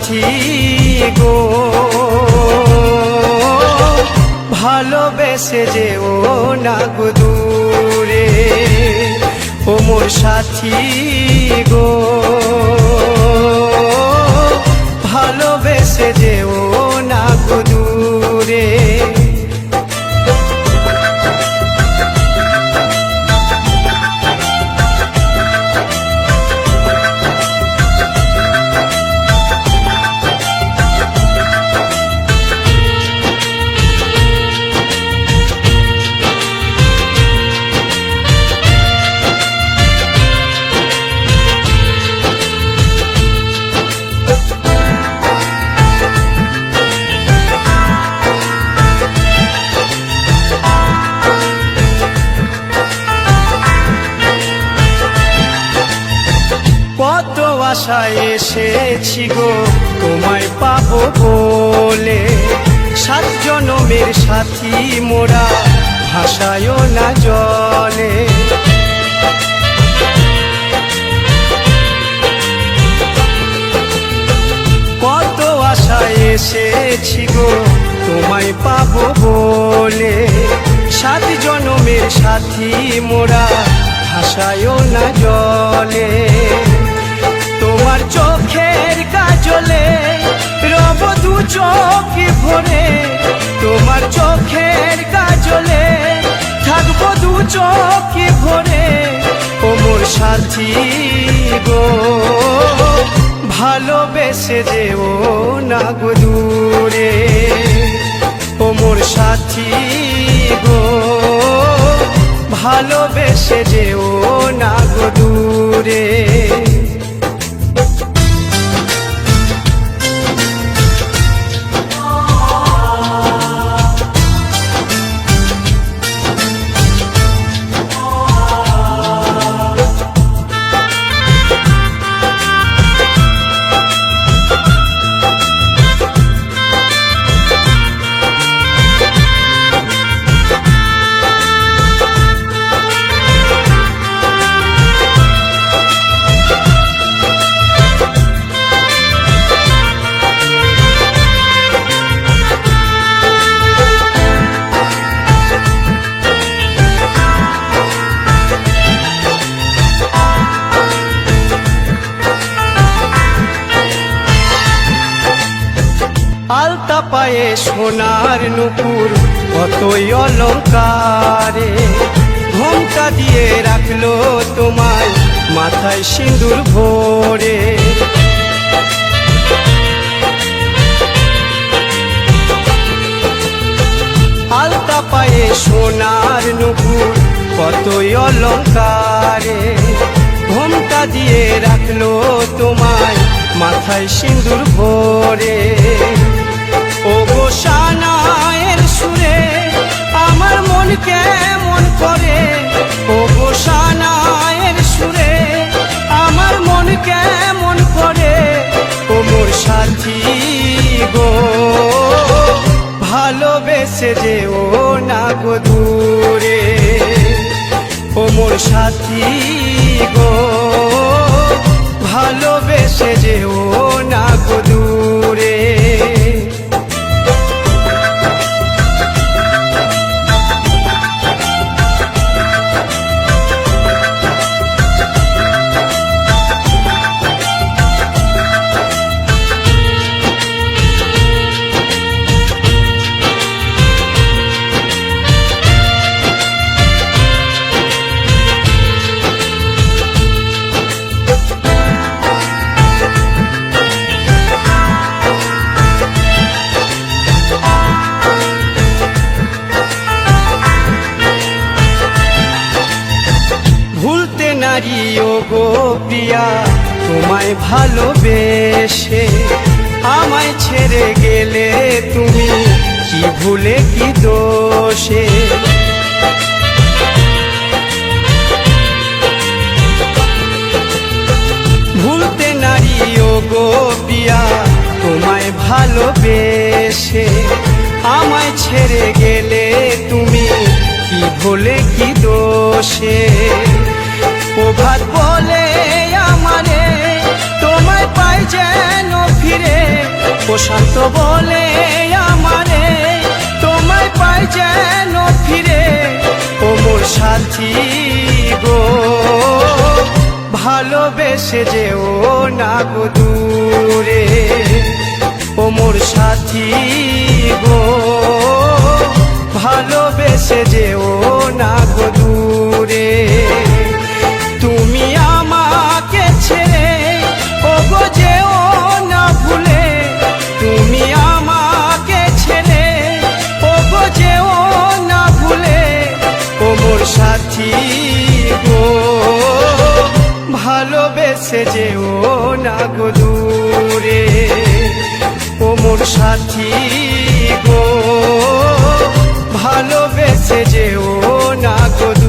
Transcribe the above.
সাথী গো, ভালোবেসে যেও না গো দূরে। ও মোর সাথী গো, ভালোবেসে যেও না গো দূরে। কত আশায় এসেছি গো তোমায় পাবো বলে, 7 জনমের সাথী মোরা ভাসায়ও না জলে। কত আশায় এসেছি গো তোমায় পাবো বলে, 7 জনমের সাথী মোরা ভাসায়ও না জলে। তোমার চোখের কাজলে রব দু চোখ ভরে, তোমার চোখের কাজলে থাকবো দু চোখ ভরে। ও মোর সাথী গো, ভালোবেসে যেও না গো দূরে। ও মোর সাথী গো, ভালোবেসে যেও না গো দূরে। আলতা পায়ে সোনার নুপুর কতই অলঙ্কারে, ঘোমটা দিয়ে রাখলো তোমায় মাথায় সিঁদুর ভরে। আলতা পায়ে সোনার নুপুর কতই অলঙ্কারে, ঘোমটা দিয়ে রাখলো তোমায় মাথায় সিঁদুর ভরে। ও গো সানায়ের সুরে আমার মন কেমন করে, ও গো সানায়ের সুরে আমার মন কেমন করে। ও মোর সাথী গো, ভালোবেসে যেও না গো দূরে। ও মোর সাথী গো, ভালোবেসে যেও না গো দূরে। নারী ও গো প্রিয়া, তোমায় ভালোবেসে আমায় ছেড়ে গেলে তুমি, কি ভুলে কি দোষে। ভুলতে নারী ও গো প্রিয়া, তোমায় ভালোবেসে আমায় ছেড়ে গেলে তুমি, কি ভুলে কি দোষে। প্রভাত বলে আমারে তোমায় পাই যেন ফিরে, প্রশান্ত বলে আমারে তোমায় পাই যেন ফিরে ও মোর সাথী গো ভালোবেসে যেও না গো দূরে ও মোর সাথী গো ভালোবেসে যেও না গো দূরে তুমি আমাকে ছেড়ে ও গো যেও না ভুলে তুমি আমাকে ছেড়ে ও গো যেও না ভুলে ও মোর সাথী গো ভালোবেসে যেও না গো দূরে ও মোর সাথী গো ভালোবেসে যেও না গো দূরে।